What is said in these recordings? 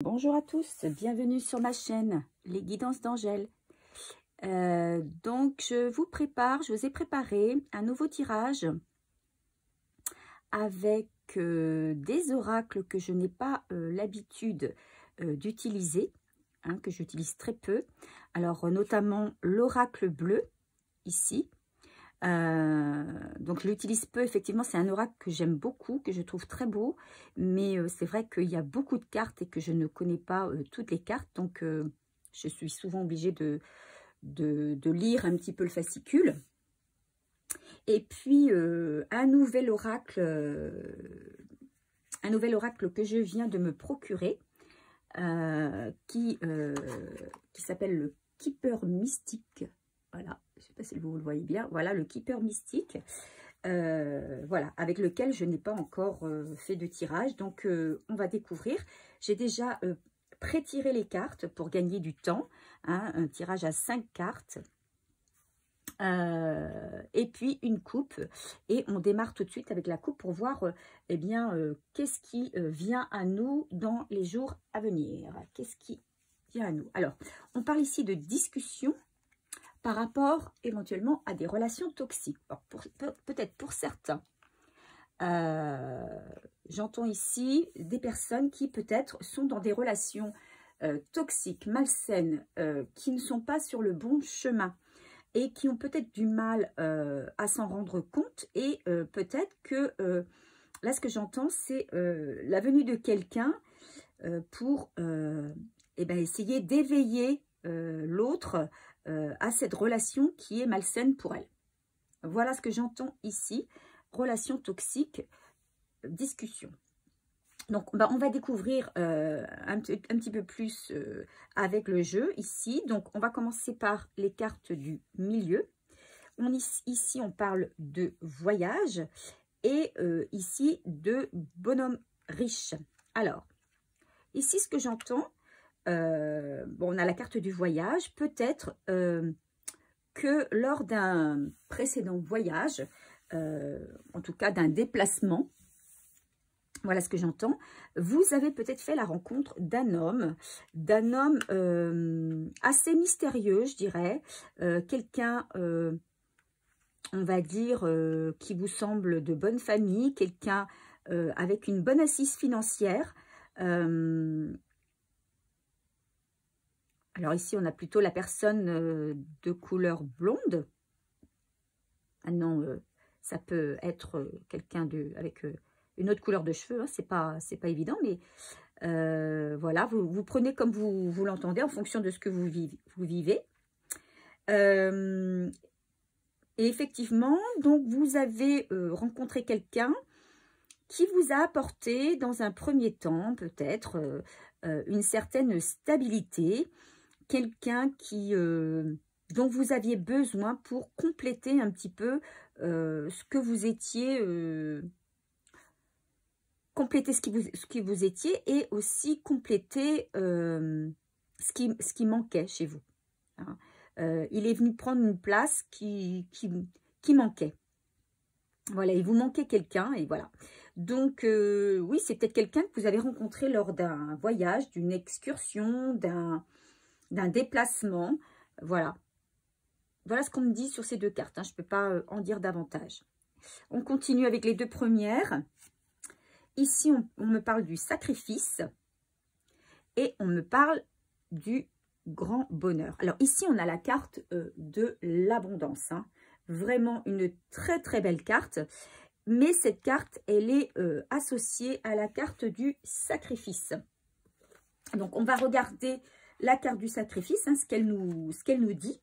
Bonjour à tous, bienvenue sur ma chaîne, les guidances d'Angèle. Donc je vous ai préparé un nouveau tirage avec des oracles que je n'ai pas l'habitude d'utiliser, que j'utilise très peu. Alors notamment l'oracle bleu, ici. Donc je l'utilise peu, effectivement c'est un oracle que j'aime beaucoup, que je trouve très beau, mais c'est vrai qu'il y a beaucoup de cartes et que je ne connais pas toutes les cartes, donc je suis souvent obligée de lire un petit peu le fascicule. Et puis un nouvel oracle que je viens de me procurer, qui s'appelle le Keeper Mystique. Voilà, je ne sais pas si vous le voyez bien. Voilà, le Keeper Mystique. Voilà, avec lequel je n'ai pas encore fait de tirage. Donc, on va découvrir. J'ai déjà pré-tiré les cartes pour gagner du temps. Un tirage à 5 cartes. Et puis, une coupe. Et on démarre tout de suite avec la coupe pour voir, eh bien, qu'est-ce qui vient à nous dans les jours à venir. Qu'est-ce qui vient à nous? Alors, on parle ici de discussion par rapport éventuellement à des relations toxiques. Peut-être pour certains, j'entends ici des personnes qui peut-être sont dans des relations toxiques, malsaines, qui ne sont pas sur le bon chemin et qui ont peut-être du mal à s'en rendre compte. Et peut-être que là, ce que j'entends, c'est la venue de quelqu'un pour essayer d'éveiller l'autre à cette relation qui est malsaine pour elle. Voilà ce que j'entends ici. Relation toxique, discussion. Donc, on va découvrir un petit peu plus avec le jeu ici. Donc, on va commencer par les cartes du milieu. Ici, on parle de voyage et ici, de bonhomme riche. Alors, ici, ce que j'entends, on a la carte du voyage. Peut-être que lors d'un précédent voyage, en tout cas d'un déplacement, voilà ce que j'entends, vous avez peut-être fait la rencontre d'un homme assez mystérieux, je dirais, quelqu'un, on va dire, qui vous semble de bonne famille, quelqu'un avec une bonne assise financière. Alors ici, on a plutôt la personne de couleur blonde. Ah non, ça peut être quelqu'un avec une autre couleur de cheveux. Hein, c'est pas évident, mais voilà, vous prenez comme vous l'entendez en fonction de ce que vous vivez. Et effectivement, donc vous avez rencontré quelqu'un qui vous a apporté dans un premier temps peut-être une certaine stabilité, quelqu'un dont vous aviez besoin pour compléter un petit peu ce que vous étiez, compléter ce qui vous étiez et aussi compléter ce qui manquait chez vous. Hein. Il est venu prendre une place qui manquait. Voilà, il vous manquait quelqu'un et voilà. Donc, oui, c'est peut-être quelqu'un que vous avez rencontré lors d'un voyage, d'une excursion, d'un déplacement. Voilà. Voilà ce qu'on me dit sur ces deux cartes. Hein. Je ne peux pas en dire davantage. On continue avec les deux premières. Ici, on me parle du sacrifice et on me parle du grand bonheur. Alors ici, on a la carte de l'abondance. Hein. Vraiment une très très belle carte. Mais cette carte, elle est associée à la carte du sacrifice. Donc, on va regarder la carte du sacrifice, hein, ce qu'elle nous dit.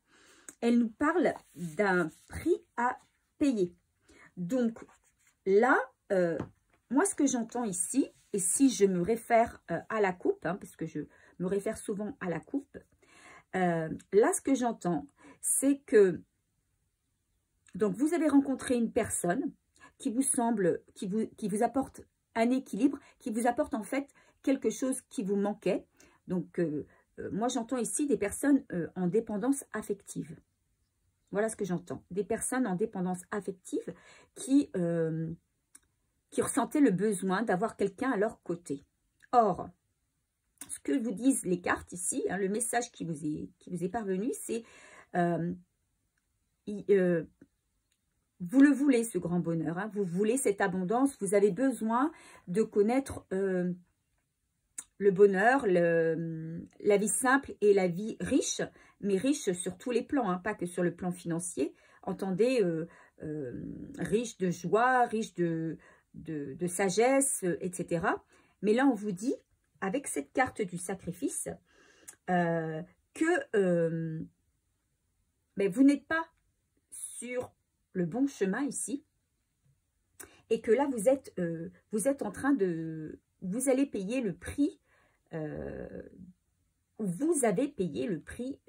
Elle nous parle d'un prix à payer. Donc, là, moi, ce que j'entends ici, et si je me réfère à la coupe, hein, parce que je me réfère souvent à la coupe, là, ce que j'entends, c'est que donc vous avez rencontré une personne qui vous semble, qui vous apporte un équilibre, qui vous apporte en fait quelque chose qui vous manquait. Donc, moi, j'entends ici des personnes en dépendance affective. Voilà ce que j'entends. Des personnes en dépendance affective qui ressentaient le besoin d'avoir quelqu'un à leur côté. Or, ce que vous disent les cartes ici, hein, le message qui vous est parvenu, c'est vous le voulez, ce grand bonheur, hein, vous voulez cette abondance, vous avez besoin de connaître le bonheur, la vie simple et la vie riche, mais riche sur tous les plans, hein, pas que sur le plan financier. Entendez, riche de joie, riche de sagesse, etc. Mais là, on vous dit, avec cette carte du sacrifice, que mais vous n'êtes pas sur le bon chemin ici, et que là, vous êtes en train de... Vous allez payer le prix, vous avez payé le prix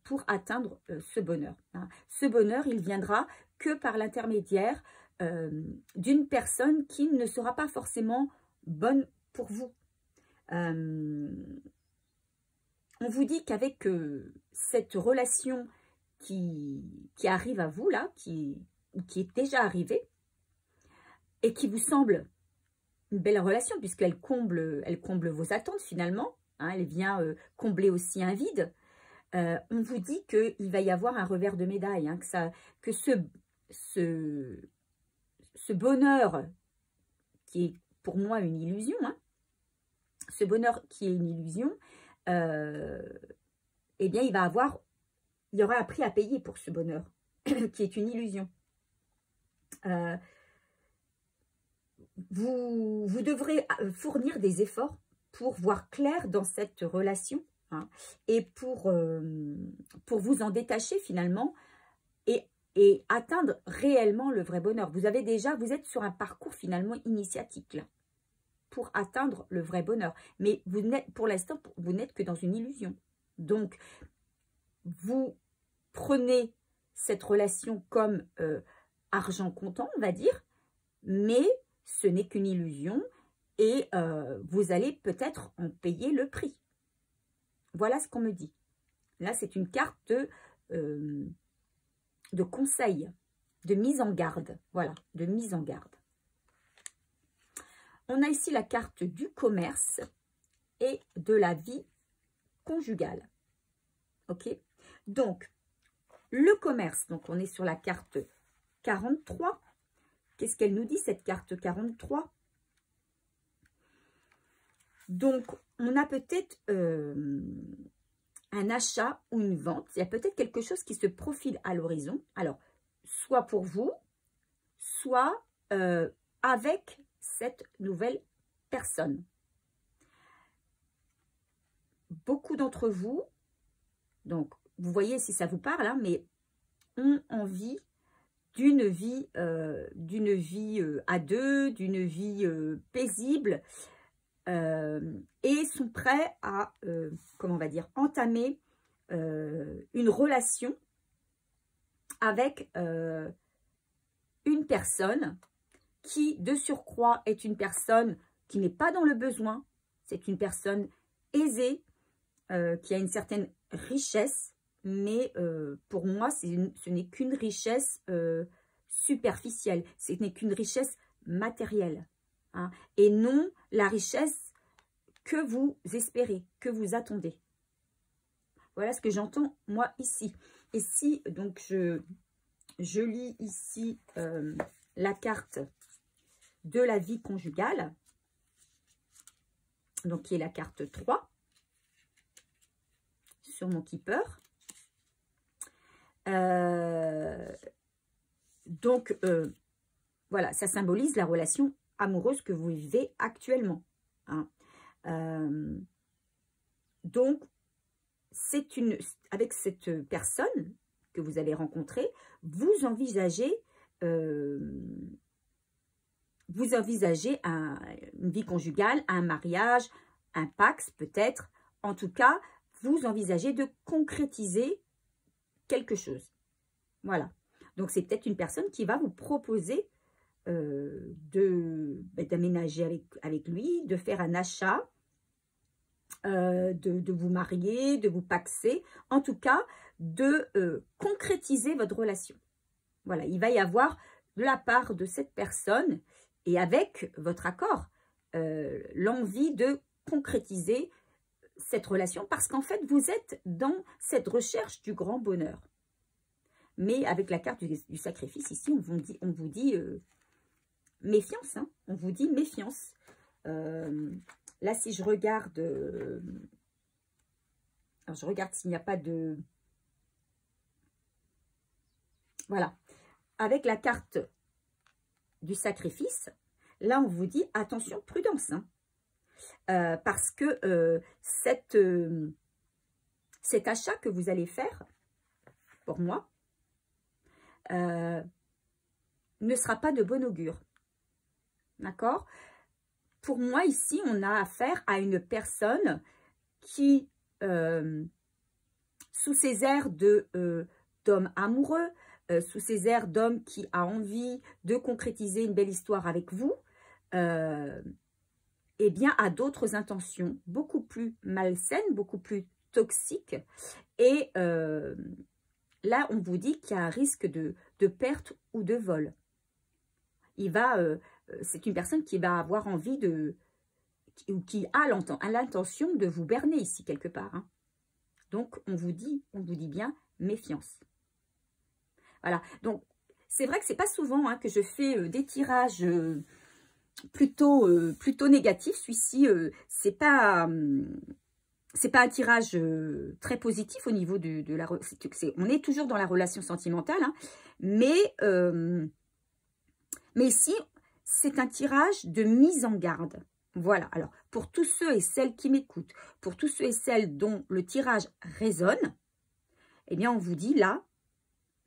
pour atteindre ce bonheur. Hein. Ce bonheur, il viendra que par l'intermédiaire d'une personne qui ne sera pas forcément bonne pour vous. On vous dit qu'avec cette relation qui arrive à vous, là, qui est déjà arrivée, et qui vous semble une belle relation, puisqu'elle comble vos attentes finalement, hein, elle vient combler aussi un vide, on vous dit qu'il va y avoir un revers de médaille, hein, que ce bonheur qui est pour moi une illusion, hein, ce bonheur qui est une illusion, eh bien il y aura un prix à payer pour ce bonheur qui est une illusion. Vous devrez fournir des efforts pour voir clair dans cette relation, hein, et pour vous en détacher finalement et atteindre réellement le vrai bonheur. Vous êtes sur un parcours finalement initiatique là, pour atteindre le vrai bonheur. Mais pour l'instant, vous n'êtes que dans une illusion. Donc, vous prenez cette relation comme argent comptant, on va dire, mais ce n'est qu'une illusion et vous allez peut-être en payer le prix. Voilà ce qu'on me dit. Là, c'est une carte de conseil, de mise en garde. Voilà, de mise en garde. On a ici la carte du commerce et de la vie conjugale. Ok? Donc, le commerce, donc on est sur la carte 43. Qu'est-ce qu'elle nous dit, cette carte 43? Donc, on a peut-être un achat ou une vente. Il y a peut-être quelque chose qui se profile à l'horizon. Alors, soit pour vous, soit avec cette nouvelle personne. Beaucoup d'entre vous, donc, vous voyez si ça vous parle, hein, mais ont envie d'une vie à deux, d'une vie paisible, et sont prêts à, comment on va dire, entamer une relation avec une personne qui, de surcroît, est une personne qui n'est pas dans le besoin, c'est une personne aisée, qui a une certaine richesse, mais pour moi, ce n'est qu'une richesse superficielle, ce n'est qu'une richesse matérielle, hein, et non la richesse que vous espérez, que vous attendez. Voilà ce que j'entends, moi, ici. Et si, donc, je lis ici la carte de la vie conjugale, donc qui est la carte 3, sur mon keeper. Donc, voilà, ça symbolise la relation amoureuse que vous vivez actuellement. Hein. Donc, avec cette personne que vous avez rencontrée, vous envisagez une vie conjugale, un mariage, un pax peut-être. En tout cas, vous envisagez de concrétiser quelque chose. Voilà. Donc, c'est peut-être une personne qui va vous proposer d'aménager avec lui, de faire un achat, de vous marier, de vous paxer. En tout cas, de concrétiser votre relation. Voilà. Il va y avoir de la part de cette personne et avec votre accord, l'envie de concrétiser cette relation parce qu'en fait, vous êtes dans cette recherche du grand bonheur. Mais avec la carte du sacrifice, ici, on vous dit méfiance. Hein, on vous dit méfiance. Là, si je regarde... alors, je regarde s'il n'y a pas de... Voilà. Avec la carte du sacrifice, là, on vous dit attention, prudence. Hein. Parce que cet achat que vous allez faire, pour moi, ne sera pas de bon augure. D'accord? Pour moi, ici, on a affaire à une personne qui, sous ses airs d'homme amoureux, sous ses airs d'homme qui a envie de concrétiser une belle histoire avec vous, eh bien, a d'autres intentions beaucoup plus malsaines, beaucoup plus toxiques. Et là, on vous dit qu'il y a un risque de perte ou de vol. C'est une personne qui va avoir envie ou qui a l'intention de vous berner ici quelque part. Hein. Donc, on vous dit bien méfiance. Voilà. Donc, c'est vrai que c'est pas souvent hein, que je fais des tirages plutôt négatifs. Celui-ci, c'est pas un tirage très positif au niveau de la... on est toujours dans la relation sentimentale, hein, mais ici, c'est un tirage de mise en garde. Voilà, alors, pour tous ceux et celles qui m'écoutent, pour tous ceux et celles dont le tirage résonne, eh bien, on vous dit là,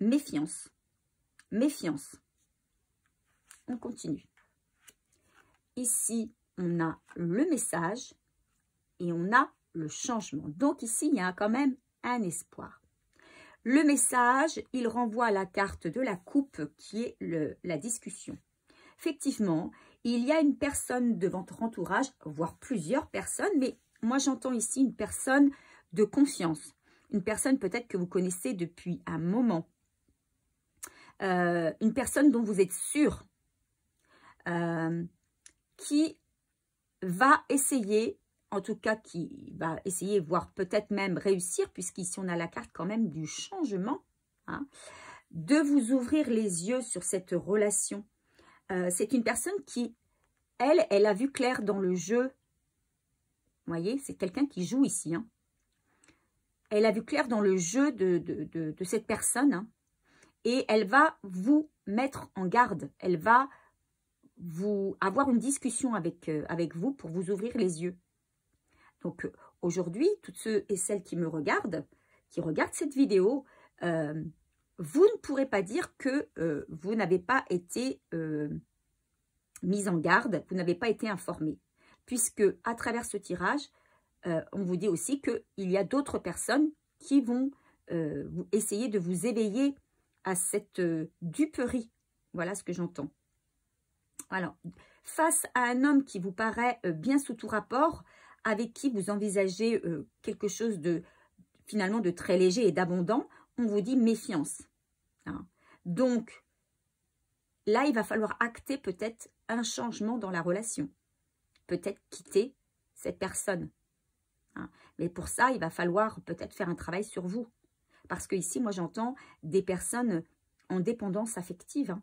méfiance. Méfiance. On continue. Ici, on a le message et on a le changement. Donc, ici, il y a quand même un espoir. Le message, il renvoie à la carte de la coupe qui est la discussion. Effectivement, il y a une personne de votre entourage, voire plusieurs personnes, mais moi j'entends ici une personne de confiance. Une personne peut-être que vous connaissez depuis un moment. Une personne dont vous êtes sûr, qui va essayer, en tout cas qui va essayer, voire peut-être même réussir, puisqu'ici on a la carte quand même du changement, hein, de vous ouvrir les yeux sur cette relation. C'est une personne qui, elle a vu clair dans le jeu. Vous voyez, c'est quelqu'un qui joue ici. Hein. Elle a vu clair dans le jeu de cette personne. Hein, et elle va vous mettre en garde. Elle va avoir une discussion avec vous pour vous ouvrir les yeux. Donc, aujourd'hui, toutes ceux et celles qui me regardent, qui regardent cette vidéo, vous ne pourrez pas dire que vous n'avez pas été mis en garde, vous n'avez pas été informé. Puisque, à travers ce tirage, on vous dit aussi qu'il y a d'autres personnes qui vont essayer de vous éveiller à cette duperie. Voilà ce que j'entends. Alors, face à un homme qui vous paraît bien sous tout rapport, avec qui vous envisagez quelque chose finalement de très léger et d'abondant, on vous dit méfiance. Hein. Donc, là, il va falloir acter peut-être un changement dans la relation. Peut-être quitter cette personne. Hein. Mais pour ça, il va falloir peut-être faire un travail sur vous. Parce que ici, moi, j'entends des personnes en dépendance affective. Hein.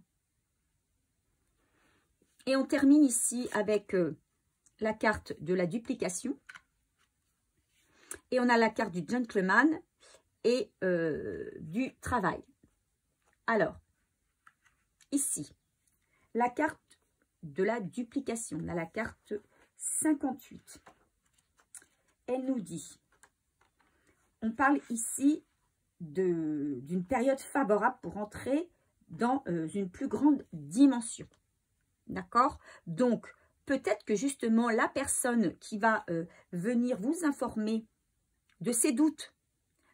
Et on termine ici avec la carte de la duplication. Et on a la carte du gentleman et du travail. Alors, ici, la carte de la duplication. On a la carte 58. Elle nous dit, on parle ici d'une période favorable pour entrer dans une plus grande dimension. D'accord? Donc, peut-être que justement, la personne qui va venir vous informer de ses doutes,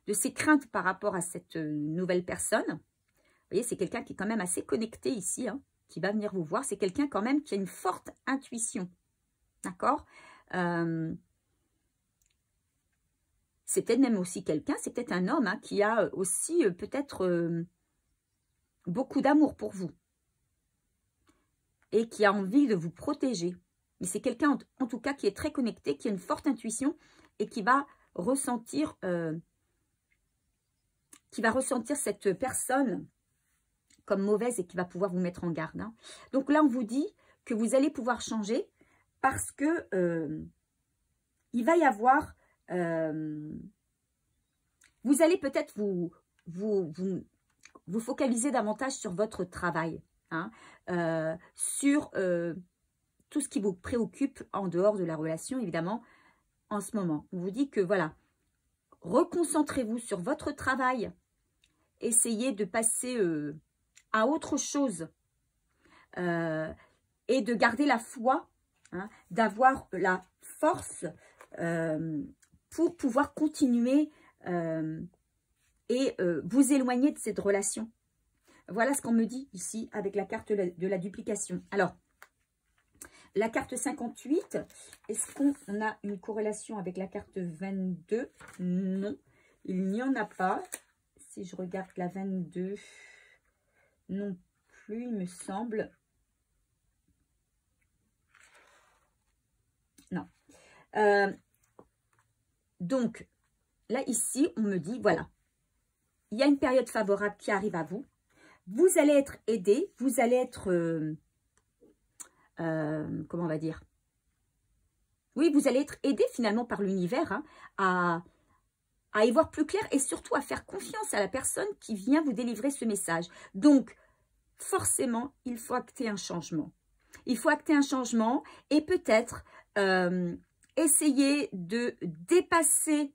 de ses craintes par rapport à cette nouvelle personne, vous voyez, c'est quelqu'un qui est quand même assez connecté ici, hein, qui va venir vous voir. C'est quelqu'un quand même qui a une forte intuition. D'accord? C'est peut-être même aussi quelqu'un, c'est peut-être un homme hein, qui a aussi peut-être beaucoup d'amour pour vous. Et qui a envie de vous protéger. Mais c'est quelqu'un, en tout cas, qui est très connecté, qui a une forte intuition et qui va ressentir cette personne comme mauvaise et qui va pouvoir vous mettre en garde. Hein. Donc là, on vous dit que vous allez pouvoir changer parce que il va y avoir... vous allez peut-être vous focaliser davantage sur votre travail, hein, sur tout ce qui vous préoccupe en dehors de la relation, évidemment, en ce moment. On vous dit que, voilà, reconcentrez-vous sur votre travail, essayez de passer à autre chose et de garder la foi, hein, d'avoir la force pour pouvoir continuer et vous éloigner de cette relation. Voilà ce qu'on me dit ici avec la carte de la duplication. Alors, la carte 58, est-ce qu'on a une corrélation avec la carte 22? Non, il n'y en a pas. Si je regarde la 22, non plus, il me semble. Non. Donc, là, ici, on me dit, voilà, il y a une période favorable qui arrive à vous. Vous allez être aidé, vous allez être... comment on va dire? Oui, vous allez être aidé finalement par l'univers, hein, à y voir plus clair et surtout à faire confiance à la personne qui vient vous délivrer ce message. Donc, forcément, il faut acter un changement. Il faut acter un changement et peut-être essayer de dépasser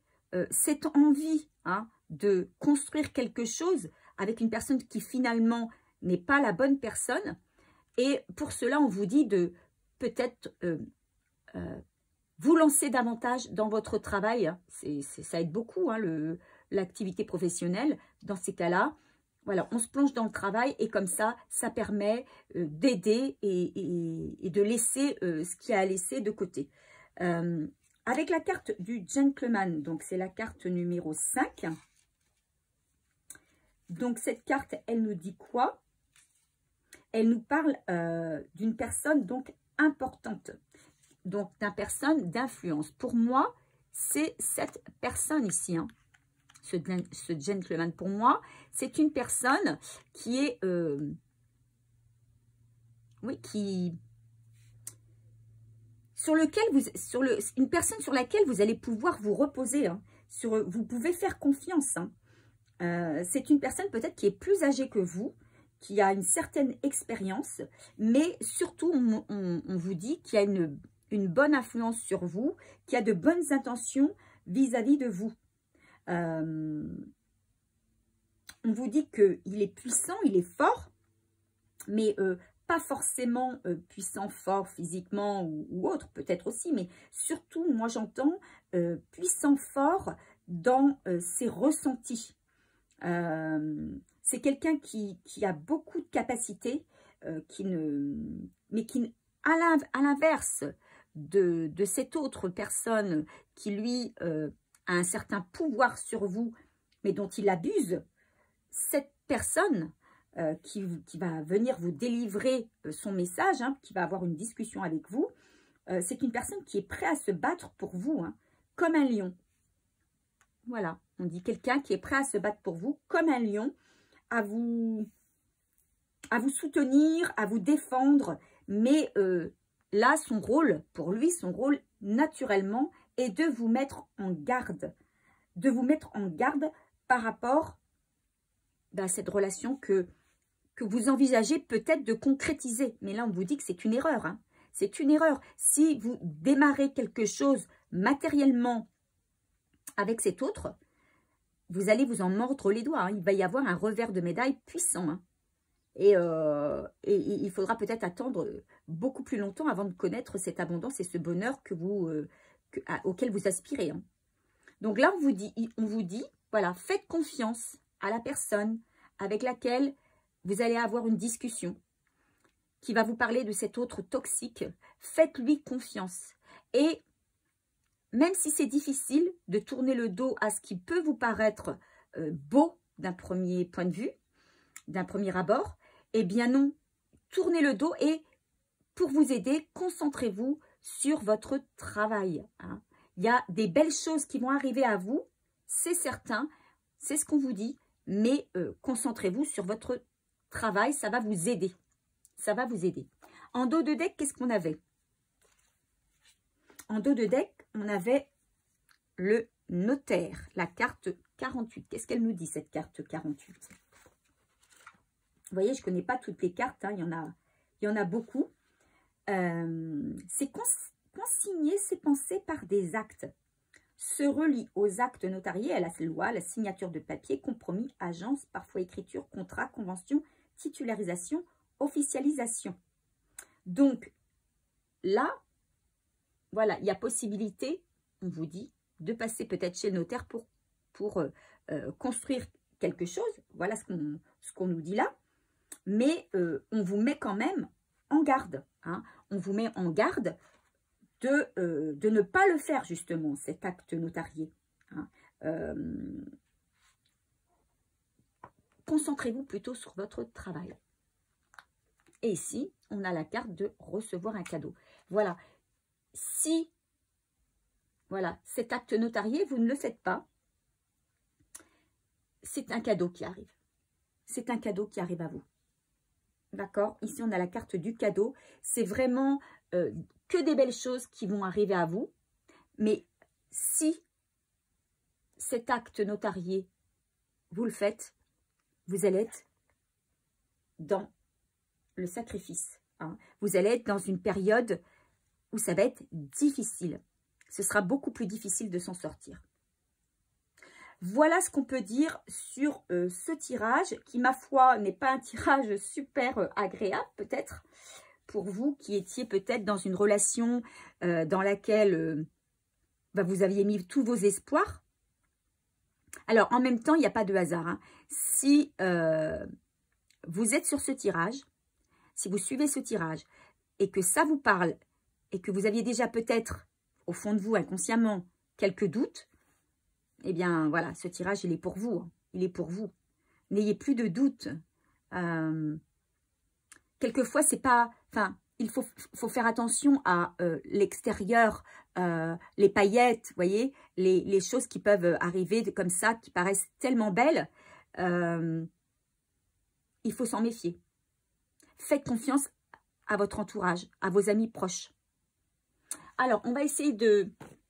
cette envie, hein, de construire quelque chose avec une personne qui finalement n'est pas la bonne personne. Et pour cela, on vous dit de peut-être vous lancer davantage dans votre travail. Ça aide beaucoup, hein, l'activité professionnelle. Dans ces cas-là, voilà, on se plonge dans le travail et comme ça, ça permet d'aider et de laisser ce qu'il y a à laisser de côté. Avec la carte du gentleman, donc c'est la carte numéro 5. Donc cette carte, elle nous dit quoi? Elle nous parle d'une personne donc importante, donc d'une personne d'influence. Pour moi, c'est cette personne ici, hein, ce gentleman. Pour moi, c'est une personne qui est, oui, une personne sur laquelle vous allez pouvoir vous reposer, hein, vous pouvez faire confiance. Hein. C'est une personne peut-être qui est plus âgée que vous, qui a une certaine expérience, mais surtout, on vous dit qu'il y a une bonne influence sur vous, qu'il y a de bonnes intentions vis-à-vis de vous. On vous dit qu'il est puissant, il est fort, mais pas forcément puissant, fort physiquement ou autre, peut-être aussi, mais surtout, moi j'entends puissant, fort dans ses ressentis. C'est quelqu'un qui a beaucoup de capacités, mais qui, à l'inverse de cette autre personne qui, lui, a un certain pouvoir sur vous, mais dont il abuse, cette personne qui va venir vous délivrer son message, hein, qui va avoir une discussion avec vous, c'est une personne qui est prête à se battre pour vous, hein, comme un lion. Voilà, on dit quelqu'un qui est prêt à se battre pour vous, comme un lion, à vous soutenir, à vous défendre. Mais là, son rôle, pour lui, son rôle, naturellement, est de vous mettre en garde. De vous mettre en garde par rapport à cette relation que vous envisagez peut-être de concrétiser. Mais là, on vous dit que c'est une erreur. Hein. C'est une erreur. Si vous démarrez quelque chose matériellement avec cet autre, vous allez vous en mordre les doigts. Hein. Il va y avoir un revers de médaille puissant. Hein. Et il faudra peut-être attendre beaucoup plus longtemps avant de connaître cette abondance et ce bonheur auquel vous aspirez. Hein. Donc là, on vous dit, voilà, faites confiance à la personne avec laquelle vous allez avoir une discussion qui va vous parler de cet autre toxique. Faites-lui confiance. Et même si c'est difficile de tourner le dos à ce qui peut vous paraître beau d'un premier point de vue, d'un premier abord, eh bien non, tournez le dos et pour vous aider, concentrez-vous sur votre travail. Hein. Il y a des belles choses qui vont arriver à vous, c'est certain, c'est ce qu'on vous dit, mais concentrez-vous sur votre travail, ça va vous aider. Ça va vous aider. En dos de deck, qu'est-ce qu'on avait? En dos de deck, on avait le notaire, la carte 48. Qu'est-ce qu'elle nous dit, cette carte 48? Vous voyez, je ne connais pas toutes les cartes, hein, il y en a beaucoup. C'est consigner ses pensées par des actes. Se relie aux actes notariés, à la loi, la signature de papier, compromis, agence, parfois écriture, contrat, convention, titularisation, officialisation. Donc, là, voilà, il y a possibilité, on vous dit, de passer peut-être chez le notaire pour construire quelque chose. Voilà ce qu'on nous dit là. Mais on vous met quand même en garde. Hein. On vous met en garde de ne pas le faire, justement, cet acte notarié. Hein. Concentrez-vous plutôt sur votre travail. Et ici, on a la carte de recevoir un cadeau. Voilà. Si, voilà, cet acte notarié, vous ne le faites pas, c'est un cadeau qui arrive. C'est un cadeau qui arrive à vous. D'accord? Ici, on a la carte du cadeau. C'est vraiment que des belles choses qui vont arriver à vous. Mais si cet acte notarié, vous le faites, vous allez être dans le sacrifice. Hein. Vous allez être dans une période où ça va être difficile. Ce sera beaucoup plus difficile de s'en sortir. Voilà ce qu'on peut dire sur ce tirage qui, ma foi, n'est pas un tirage super agréable, peut-être, pour vous qui étiez peut-être dans une relation dans laquelle vous aviez mis tous vos espoirs. Alors, en même temps, il n'y a pas de hasard. Hein. Si vous êtes sur ce tirage, si vous suivez ce tirage et que ça vous parle et que vous aviez déjà peut-être, au fond de vous, inconsciemment, quelques doutes, eh bien, voilà, ce tirage, il est pour vous. Hein. Il est pour vous. N'ayez plus de doute. Quelquefois, c'est pas... Enfin, il faut faire attention à l'extérieur, les paillettes, vous voyez, les choses qui peuvent arriver comme ça, qui paraissent tellement belles. Il faut s'en méfier. Faites confiance à votre entourage, à vos amis proches. Alors, on va essayer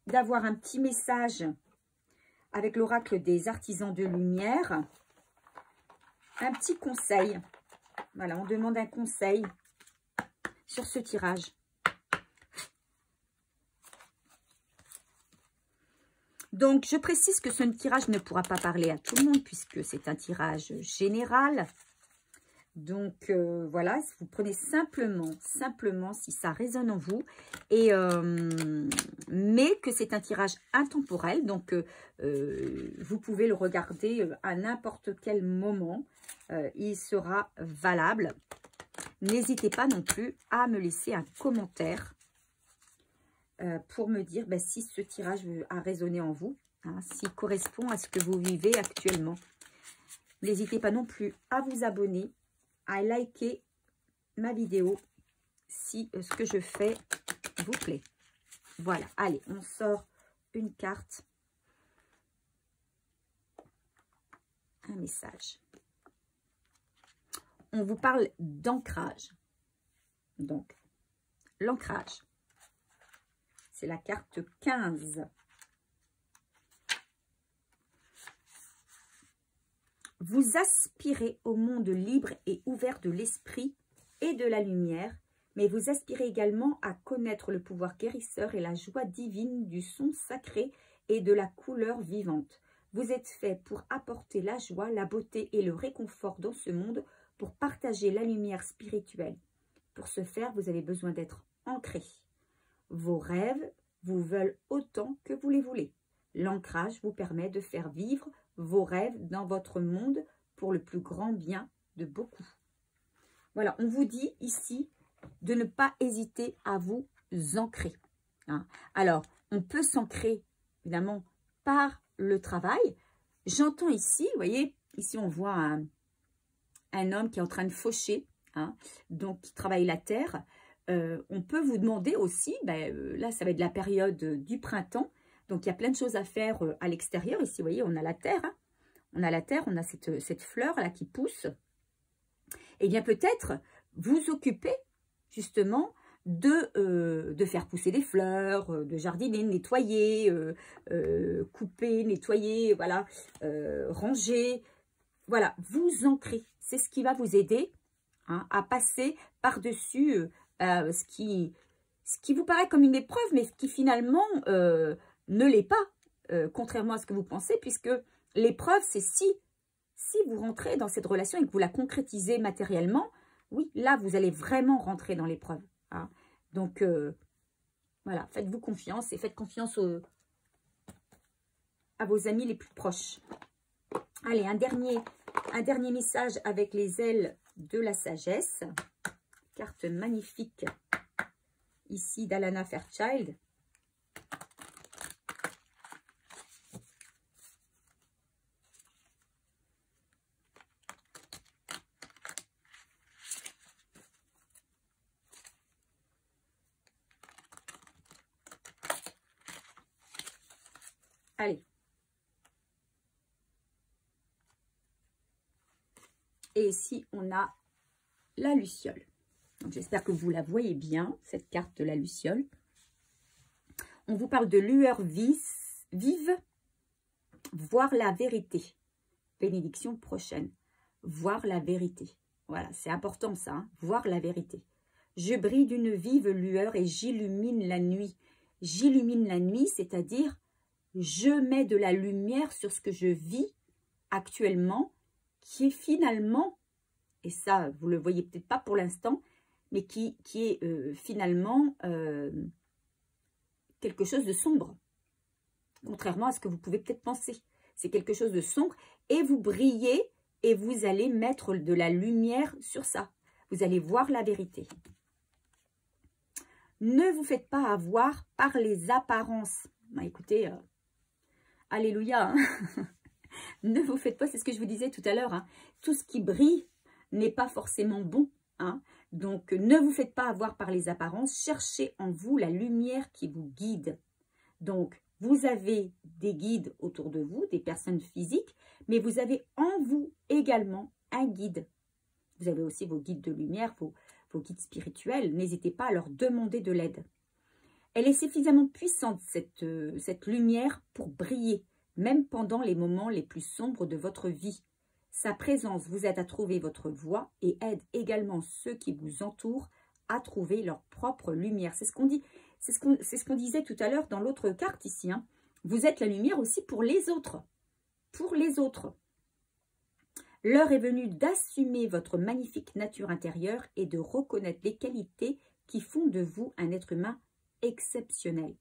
d'avoir un petit message avec l'oracle des artisans de lumière. Un petit conseil. Voilà, on demande un conseil sur ce tirage. Donc, je précise que ce tirage ne pourra pas parler à tout le monde puisque c'est un tirage général. Donc, voilà, vous prenez simplement si ça résonne en vous. Et, mais que c'est un tirage intemporel. Donc, vous pouvez le regarder à n'importe quel moment. Il sera valable. N'hésitez pas non plus à me laisser un commentaire pour me dire si ce tirage a résonné en vous, hein, s'il correspond à ce que vous vivez actuellement. N'hésitez pas non plus à vous abonner, à liker ma vidéo si ce que je fais vous plaît. Voilà, allez, on sort une carte, un message. On vous parle d'ancrage. Donc, l'ancrage, c'est la carte 15. Vous aspirez au monde libre et ouvert de l'esprit et de la lumière, mais vous aspirez également à connaître le pouvoir guérisseur et la joie divine du son sacré et de la couleur vivante. Vous êtes fait pour apporter la joie, la beauté et le réconfort dans ce monde, pour partager la lumière spirituelle. Pour ce faire, vous avez besoin d'être ancré. Vos rêves vous veulent autant que vous les voulez. L'ancrage vous permet de faire vivre vos rêves dans votre monde pour le plus grand bien de beaucoup. Voilà, on vous dit ici de ne pas hésiter à vous ancrer. Hein. Alors, on peut s'ancrer, évidemment, par le travail. J'entends ici, vous voyez, ici on voit un homme qui est en train de faucher, hein, donc qui travaille la terre. On peut vous demander aussi, là ça va être la période du printemps, Donc, il y a plein de choses à faire à l'extérieur. Ici, vous voyez, on a la terre. Hein. On a la terre, on a cette fleur-là qui pousse. Eh bien, peut-être vous occuper, justement, de faire pousser des fleurs, de jardiner, nettoyer, couper, nettoyer, voilà, ranger. Voilà, vous ancrer. C'est ce qui va vous aider hein, à passer par-dessus ce qui vous paraît comme une épreuve, mais ce qui finalement ne l'est pas, contrairement à ce que vous pensez, puisque l'épreuve, c'est si vous rentrez dans cette relation et que vous la concrétisez matériellement, oui, là, vous allez vraiment rentrer dans l'épreuve. Hein. Donc, voilà, faites-vous confiance et faites confiance à vos amis les plus proches. Allez, un dernier message avec les ailes de la sagesse. Carte magnifique ici d'Alana Fairchild. Allez. Et ici, on a la luciole. Donc, j'espère que vous la voyez bien, cette carte de la luciole. On vous parle de lueur vive, voir la vérité. Bénédiction prochaine. Voir la vérité. Voilà, c'est important ça, hein, voir la vérité. Je brille d'une vive lueur et j'illumine la nuit. J'illumine la nuit, c'est-à-dire je mets de la lumière sur ce que je vis actuellement, qui est finalement, et ça, vous ne le voyez peut-être pas pour l'instant, mais qui est finalement quelque chose de sombre. Contrairement à ce que vous pouvez peut-être penser. C'est quelque chose de sombre et vous brillez et vous allez mettre de la lumière sur ça. Vous allez voir la vérité. Ne vous faites pas avoir par les apparences. Bah, écoutez, alléluia. Hein. Ne vous faites pas, c'est ce que je vous disais tout à l'heure. Hein. Tout ce qui brille n'est pas forcément bon. Hein. Donc, ne vous faites pas avoir par les apparences. Cherchez en vous la lumière qui vous guide. Donc, vous avez des guides autour de vous, des personnes physiques, mais vous avez en vous également un guide. Vous avez aussi vos guides de lumière, vos guides spirituels. N'hésitez pas à leur demander de l'aide. Elle est suffisamment puissante, cette lumière, pour briller, même pendant les moments les plus sombres de votre vie. Sa présence vous aide à trouver votre voie et aide également ceux qui vous entourent à trouver leur propre lumière. C'est ce qu'on dit. C'est ce qu'on disait tout à l'heure dans l'autre carte ici. Hein. Vous êtes la lumière aussi pour les autres. Pour les autres. L'heure est venue d'assumer votre magnifique nature intérieure et de reconnaître les qualités qui font de vous un être humain exceptionnel.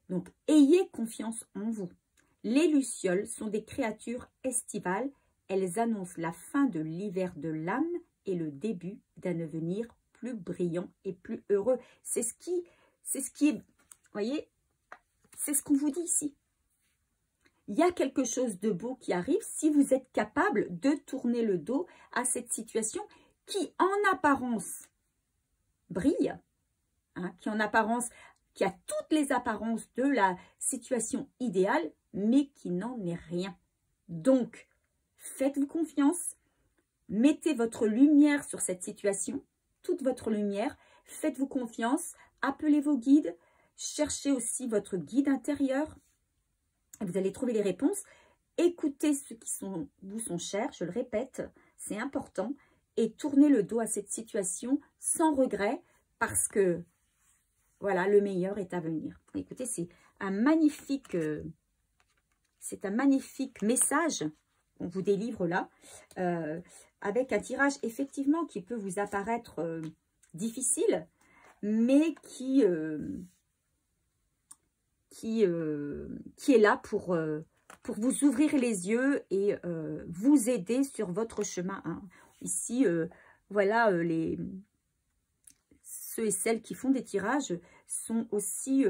Donc, ayez confiance en vous. Les lucioles sont des créatures estivales. Elles annoncent la fin de l'hiver de l'âme et le début d'un avenir plus brillant et plus heureux. C'est ce qui est, vous voyez, c'est ce qu'on vous dit ici. Il y a quelque chose de beau qui arrive si vous êtes capable de tourner le dos à cette situation qui, en apparence, brille, hein, qui a toutes les apparences de la situation idéale, mais qui n'en est rien. Donc, faites-vous confiance, mettez votre lumière sur cette situation, toute votre lumière, faites-vous confiance, appelez vos guides, cherchez aussi votre guide intérieur, vous allez trouver les réponses, écoutez ceux qui vous sont chers, je le répète, c'est important, et tournez le dos à cette situation sans regret, parce que, voilà, le meilleur est à venir. Écoutez, c'est un magnifique message qu'on vous délivre là, avec un tirage effectivement qui peut vous apparaître difficile, mais qui est là pour vous ouvrir les yeux et vous aider sur votre chemin. Hein. Ici, voilà, ceux et celles qui font des tirages sont aussi,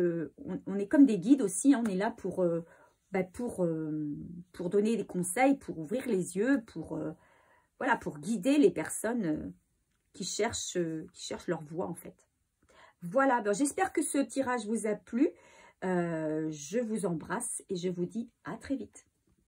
on est comme des guides aussi, hein, on est là pour donner des conseils, pour ouvrir les yeux, voilà, pour guider les personnes qui cherchent leur voie en fait. Voilà, j'espère que ce tirage vous a plu. Je vous embrasse et je vous dis à très vite.